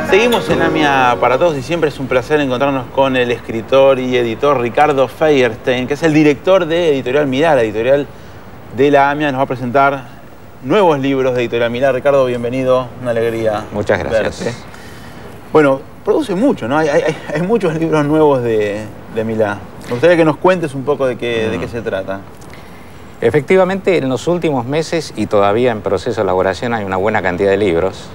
Seguimos en AMIA para todos y siempre es un placer encontrarnos con el escritor y editor Ricardo Feuerstein, que es el director de Editorial Milá, la editorial de la AMIA. Nos va a presentar nuevos libros de Editorial Milá. Ricardo, bienvenido, una alegría. Muchas gracias. Verte. Bueno, produce mucho, ¿no? Hay muchos libros nuevos de Milá. Me gustaría que nos cuentes un poco de qué se trata. Efectivamente, en los últimos meses y todavía en proceso de elaboración hay una buena cantidad de libros.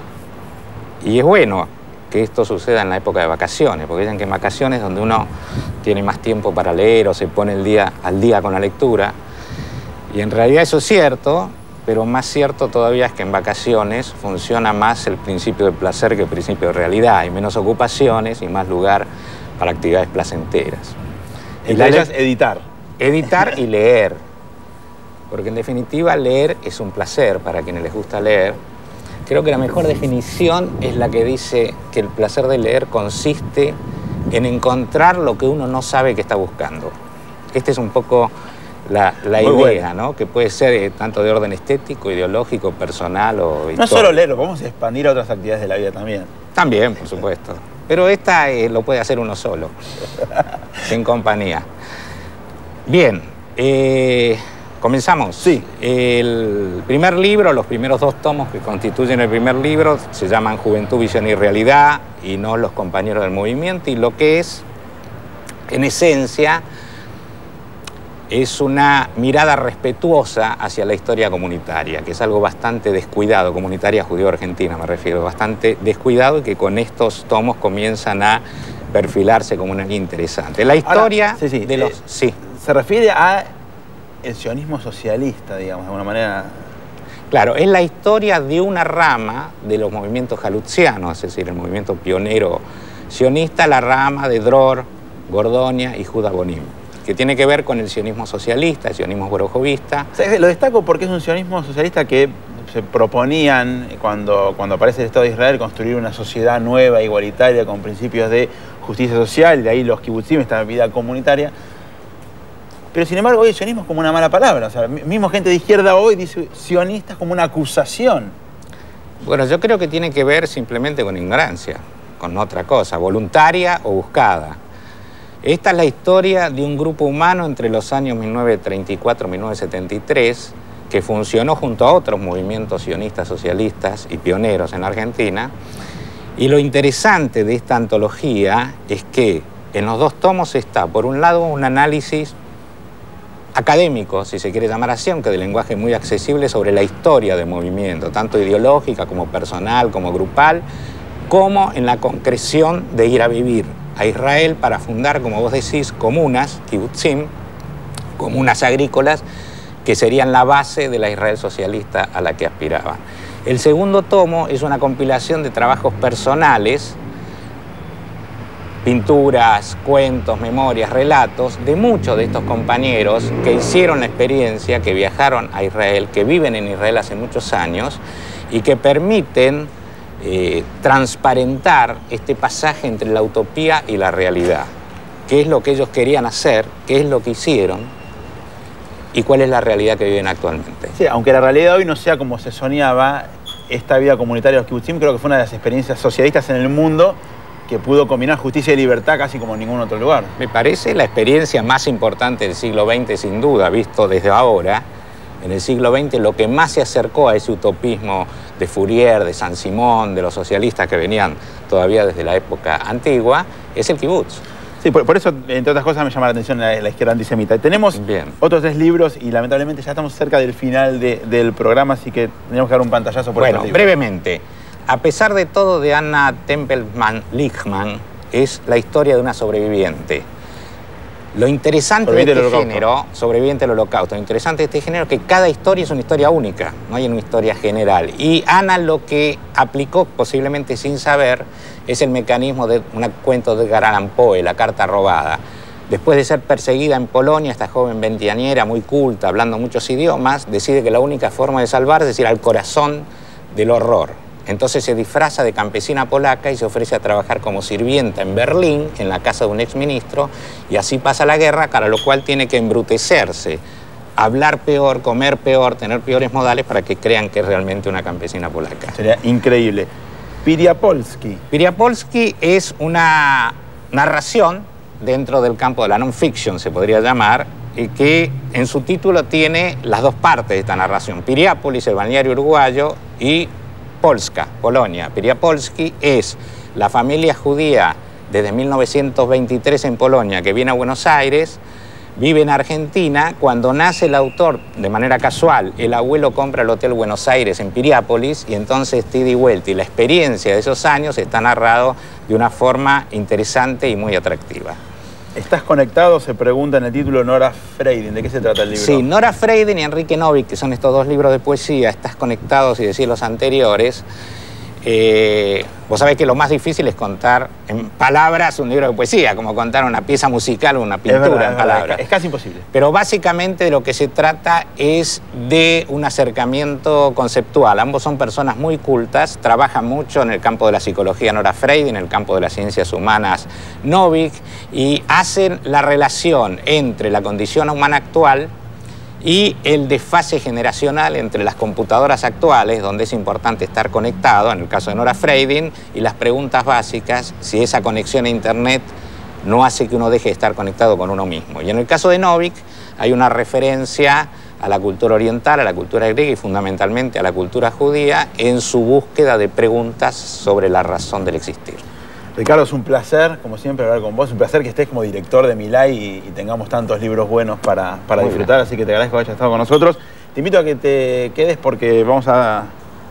Y es bueno que esto suceda en la época de vacaciones, porque dicen que en vacaciones es donde uno tiene más tiempo para leer o se pone al día con la lectura. Y en realidad eso es cierto, pero más cierto todavía es que en vacaciones funciona más el principio del placer que el principio de realidad. Hay menos ocupaciones y más lugar para actividades placenteras. Entre ellas, editar. Editar y leer. Porque en definitiva leer es un placer para quienes les gusta leer. Creo que la mejor definición es la que dice que el placer de leer consiste en encontrar lo que uno no sabe que está buscando. Esta es un poco la idea, ¿no? Que puede ser tanto de orden estético, ideológico, personal o histórico. No solo leer, lo podemos expandir a otras actividades de la vida también. También, por supuesto. Pero esta lo puede hacer uno solo, sin compañía. Bien, ¿comenzamos? Sí. El primer libro, los primeros dos tomos que constituyen el primer libro, se llaman Juventud, Visión y Realidad, y no Los Compañeros del Movimiento, y lo que es, en esencia, es una mirada respetuosa hacia la historia comunitaria, que es algo bastante descuidado, comunitaria judío-argentina me refiero, bastante descuidado, y que con estos tomos comienzan a perfilarse como una guía interesante. La historia de los... Se refiere a el sionismo socialista, digamos, de alguna manera. Claro, es la historia de una rama de los movimientos halutzianos, es decir, el movimiento pionero sionista, la rama de Dror, Gordonia y Judah Bonim, que tiene que ver con el sionismo socialista, el sionismo borojovista. Lo destaco porque es un sionismo socialista que se proponían, cuando aparece el Estado de Israel, construir una sociedad nueva, igualitaria, con principios de justicia social, de ahí los kibutzim, esta vida comunitaria. Pero sin embargo hoy el sionismo es como una mala palabra. O sea, mismo gente de izquierda hoy dice sionistas como una acusación. Bueno, yo creo que tiene que ver simplemente con ignorancia, con otra cosa, voluntaria o buscada. Esta es la historia de un grupo humano entre los años 1934 y 1973 que funcionó junto a otros movimientos sionistas, socialistas y pioneros en Argentina. Y lo interesante de esta antología es que en los dos tomos está, por un lado, un análisis académico, si se quiere llamar así, aunque de lenguaje muy accesible, sobre la historia del movimiento, tanto ideológica como personal, como grupal, como en la concreción de ir a vivir a Israel para fundar, como vos decís, comunas, kibutzim, comunas agrícolas, que serían la base de la Israel socialista a la que aspiraban. El segundo tomo es una compilación de trabajos personales, pinturas, cuentos, memorias, relatos de muchos de estos compañeros que hicieron la experiencia, que viajaron a Israel, que viven en Israel hace muchos años y que permiten transparentar este pasaje entre la utopía y la realidad. ¿Qué es lo que ellos querían hacer? ¿Qué es lo que hicieron? ¿Y cuál es la realidad que viven actualmente? Sí, aunque la realidad hoy no sea como se soñaba, esta vida comunitaria de los kibutzim creo que fue una de las experiencias socialistas en el mundo que pudo combinar justicia y libertad casi como en ningún otro lugar. Me parece la experiencia más importante del siglo XX, sin duda, visto desde ahora. En el siglo XX lo que más se acercó a ese utopismo de Fourier, de Saint-Simon, de los socialistas que venían todavía desde la época antigua, es el kibutz. Sí, por eso, entre otras cosas, me llama la atención la izquierda antisemita. Tenemos otros 3 libros y lamentablemente ya estamos cerca del final del programa, así que tenemos que dar un pantallazo por estos libros. Brevemente. A pesar de todo, de Anna Tempelman-Lichman, es la historia de una sobreviviente. Lo interesante de este género, sobreviviente al holocausto, lo interesante de este género es que cada historia es una historia única, no hay una historia general. Y Ana lo que aplicó, posiblemente sin saber, es el mecanismo de un cuento de Edgar Allan Poe, La carta robada. Después de ser perseguida en Polonia, esta joven veinteañera, muy culta, hablando muchos idiomas, decide que la única forma de salvarse es ir al corazón del horror. Entonces se disfraza de campesina polaca y se ofrece a trabajar como sirvienta en Berlín, en la casa de un exministro, y así pasa la guerra, para lo cual tiene que embrutecerse hablar peor, comer peor, tener peores modales para que crean que es realmente una campesina polaca. Sería increíble. Piriapolski. Piriapolski es una narración dentro del campo de la non-fiction, se podría llamar, que en su título tiene las dos partes de esta narración. Piriápolis, el balneario uruguayo, y Polska, Polonia. Piriapolski es la familia judía desde 1923 en Polonia, que viene a Buenos Aires, vive en Argentina. Cuando nace el autor, de manera casual, el abuelo compra el Hotel Buenos Aires en Piriápolis, y entonces ida y vuelta y la experiencia de esos años está narrado de una forma interesante y muy atractiva. ¿Estás conectado? Se pregunta en el título Nora Freidin. ¿De qué se trata el libro? Sí, Nora Freidin y Enrique Novik, que son estos dos libros de poesía. Estás conectado, si decís los anteriores. Vos sabés que lo más difícil es contar en palabras un libro de poesía, como contar una pieza musical o una pintura en palabras. Es casi imposible. Pero básicamente de lo que se trata es de un acercamiento conceptual. Ambos son personas muy cultas, trabajan mucho en el campo de la psicología Nora Freidin, en el campo de las ciencias humanas Novik, y hacen la relación entre la condición humana actual y el desfase generacional entre las computadoras actuales, donde es importante estar conectado, en el caso de Nora Freidin, y las preguntas básicas, si esa conexión a Internet no hace que uno deje de estar conectado con uno mismo. Y en el caso de Novik hay una referencia a la cultura oriental, a la cultura griega y fundamentalmente a la cultura judía en su búsqueda de preguntas sobre la razón del existir. Ricardo, es un placer, como siempre, hablar con vos. Es un placer que estés como director de Milay y tengamos tantos libros buenos para disfrutar, así que te agradezco que hayas estado con nosotros. Te invito a que te quedes porque vamos a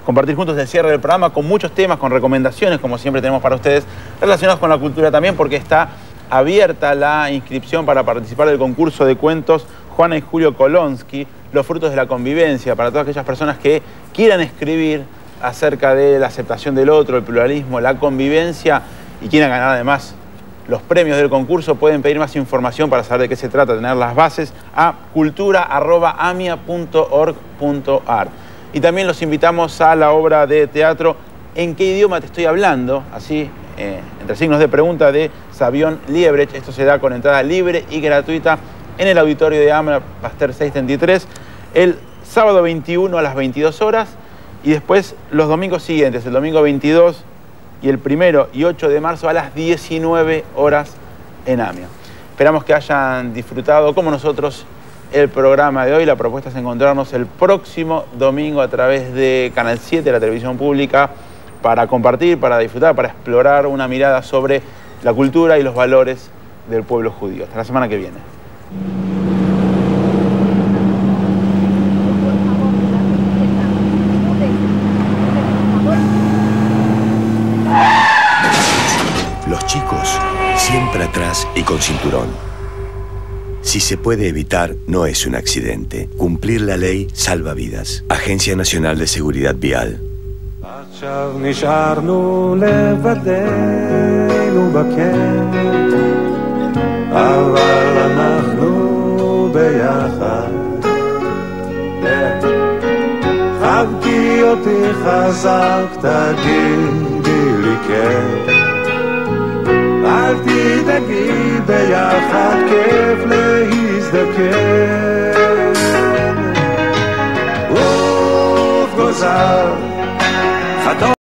compartir juntos el cierre del programa con muchos temas, con recomendaciones, como siempre tenemos para ustedes, relacionados con la cultura también, porque está abierta la inscripción para participar del concurso de cuentos Juana y Julio Kolonsky, Los frutos de la convivencia, para todas aquellas personas que quieran escribir acerca de la aceptación del otro, el pluralismo, la convivencia, y quieran ganar además los premios del concurso. Pueden pedir más información para saber de qué se trata, tener las bases, a cultura@amia.org.ar. Y también los invitamos a la obra de teatro ¿En qué idioma te estoy hablando? Así, entre signos de pregunta, de Savión Liebrecht. Esto se da con entrada libre y gratuita en el auditorio de AMIA Pasteur 633, el sábado 21 a las 22 horas y después los domingos siguientes, el domingo 22 y el 1 y 8 de marzo a las 19 horas en AMIA. Esperamos que hayan disfrutado, como nosotros, el programa de hoy. La propuesta es encontrarnos el próximo domingo a través de Canal 7, la televisión pública, para compartir, para disfrutar, para explorar una mirada sobre la cultura y los valores del pueblo judío. Hasta la semana que viene. Los chicos, siempre atrás y con cinturón. Si se puede evitar, no es un accidente. Cumplir la ley salva vidas. Agencia Nacional de Seguridad Vial. אל תדאגי, ביחד כיף להזדקן. אוף גוזר